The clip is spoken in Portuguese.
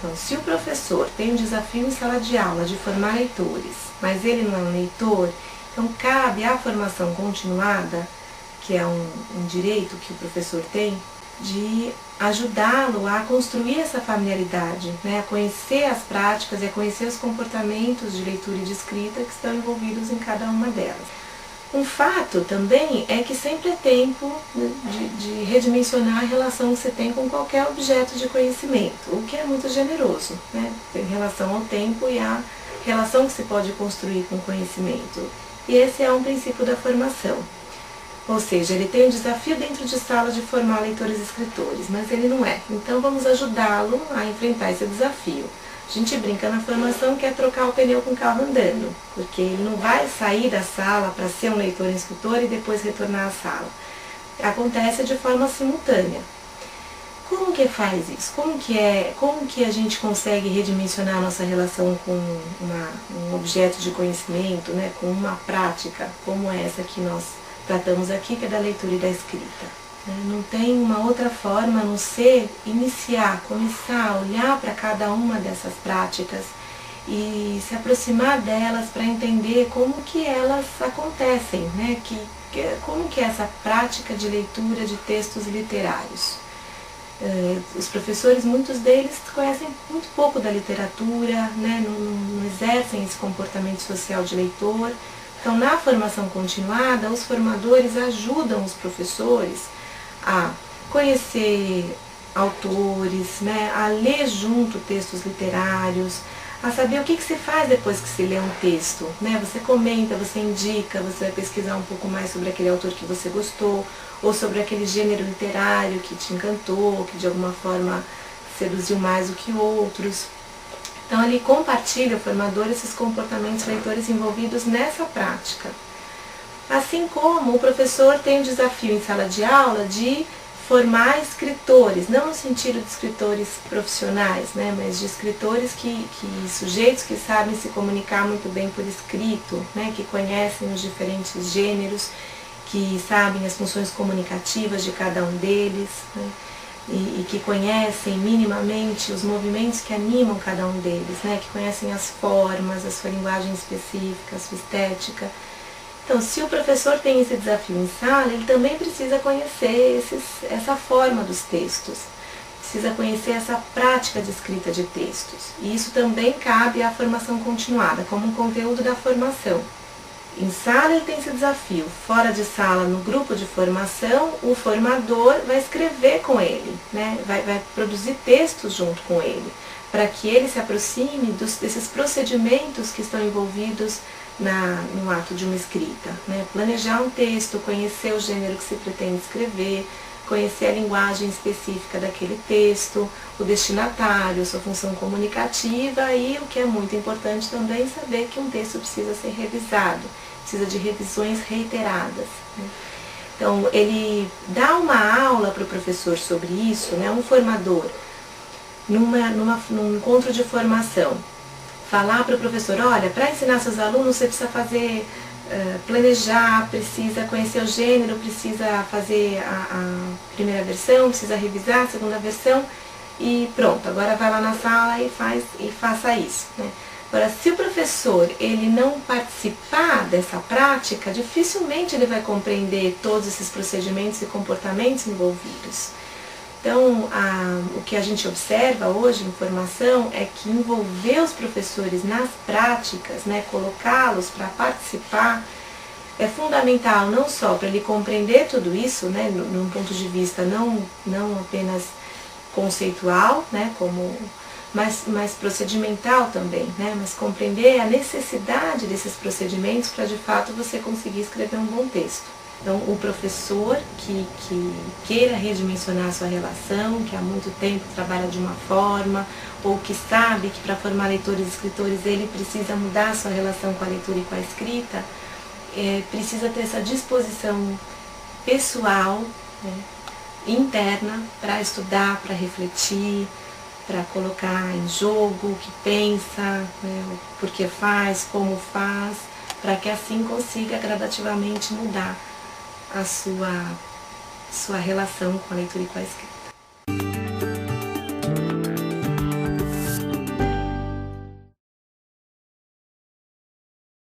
Então, se o professor tem um desafio em sala de aula de formar leitores, mas ele não é um leitor, então cabe à formação continuada, que é um direito que o professor tem, de ajudá-lo a construir essa familiaridade, né? A conhecer as práticas e a conhecer os comportamentos de leitura e de escrita que estão envolvidos em cada uma delas. Um fato também é que sempre é tempo de redimensionar a relação que você tem com qualquer objeto de conhecimento, o que é muito generoso, né? Em relação ao tempo e à relação que se pode construir com o conhecimento. E esse é um princípio da formação. Ou seja, ele tem um desafio dentro de sala de formar leitores e escritores, mas ele não é. Então vamos ajudá-lo a enfrentar esse desafio. A gente brinca na formação que é trocar o pneu com o carro andando, porque ele não vai sair da sala para ser um leitor e escritor e depois retornar à sala. Acontece de forma simultânea. Como que faz isso? Como que a gente consegue redimensionar a nossa relação com um objeto de conhecimento, né, com uma prática como essa que nós tratamos aqui, que é da leitura e da escrita? Não tem uma outra forma a não ser começar a olhar para cada uma dessas práticas e se aproximar delas para entender como que elas acontecem, né? Como que é essa prática de leitura de textos literários. Os professores, muitos deles, conhecem muito pouco da literatura, né? Não exercem esse comportamento social de leitor. Então, na formação continuada, os formadores ajudam os professores a conhecer autores, né, a ler junto textos literários, a saber o que se faz depois que se lê um texto, né? Você comenta, você indica, você vai pesquisar um pouco mais sobre aquele autor que você gostou, ou sobre aquele gênero literário que te encantou, que de alguma forma seduziu mais do que outros. Então ele compartilha, o formador, esses comportamentos leitores envolvidos nessa prática. Assim como o professor tem o desafio em sala de aula de formar escritores, não no sentido de escritores profissionais, né, mas de escritores sujeitos que sabem se comunicar muito bem por escrito, né, que conhecem os diferentes gêneros, que sabem as funções comunicativas de cada um deles, né, e que conhecem minimamente os movimentos que animam cada um deles, né, que conhecem as formas, a sua linguagem específica, a sua estética. Então, se o professor tem esse desafio em sala, ele também precisa conhecer essa forma dos textos, precisa conhecer essa prática de escrita de textos. E isso também cabe à formação continuada, como um conteúdo da formação. Em sala ele tem esse desafio, fora de sala, no grupo de formação, o formador vai escrever com ele, né? vai produzir textos junto com ele, para que ele se aproxime desses procedimentos que estão envolvidos no ato de uma escrita, né? Planejar um texto, conhecer o gênero que se pretende escrever, conhecer a linguagem específica daquele texto, o destinatário, sua função comunicativa e, o que é muito importante também, saber que um texto precisa ser revisado, precisa de revisões reiteradas, né? Então, ele dá uma aula para o professor sobre isso, né? Um formador, num encontro de formação, falar para o professor, olha, para ensinar seus alunos você precisa fazer, planejar, precisa conhecer o gênero, precisa fazer a primeira versão, precisa revisar a segunda versão e pronto, agora vai lá na sala e faça isso, né? Agora, se o professor ele não participar dessa prática, dificilmente ele vai compreender todos esses procedimentos e comportamentos envolvidos. Então, o que a gente observa hoje em formação é que envolver os professores nas práticas, né, colocá-los para participar, é fundamental não só para ele compreender tudo isso, né, num ponto de vista não apenas conceitual, né, mas procedimental também, né, mas compreender a necessidade desses procedimentos para de fato você conseguir escrever um bom texto. Então, o professor que queira redimensionar a sua relação, que há muito tempo trabalha de uma forma, ou que sabe que para formar leitores e escritores ele precisa mudar a sua relação com a leitura e com a escrita, precisa ter essa disposição pessoal, né, interna, para estudar, para refletir, para colocar em jogo o que pensa, né, o porquê faz, como faz, para que assim consiga gradativamente mudar a sua relação com a leitura e com a escrita.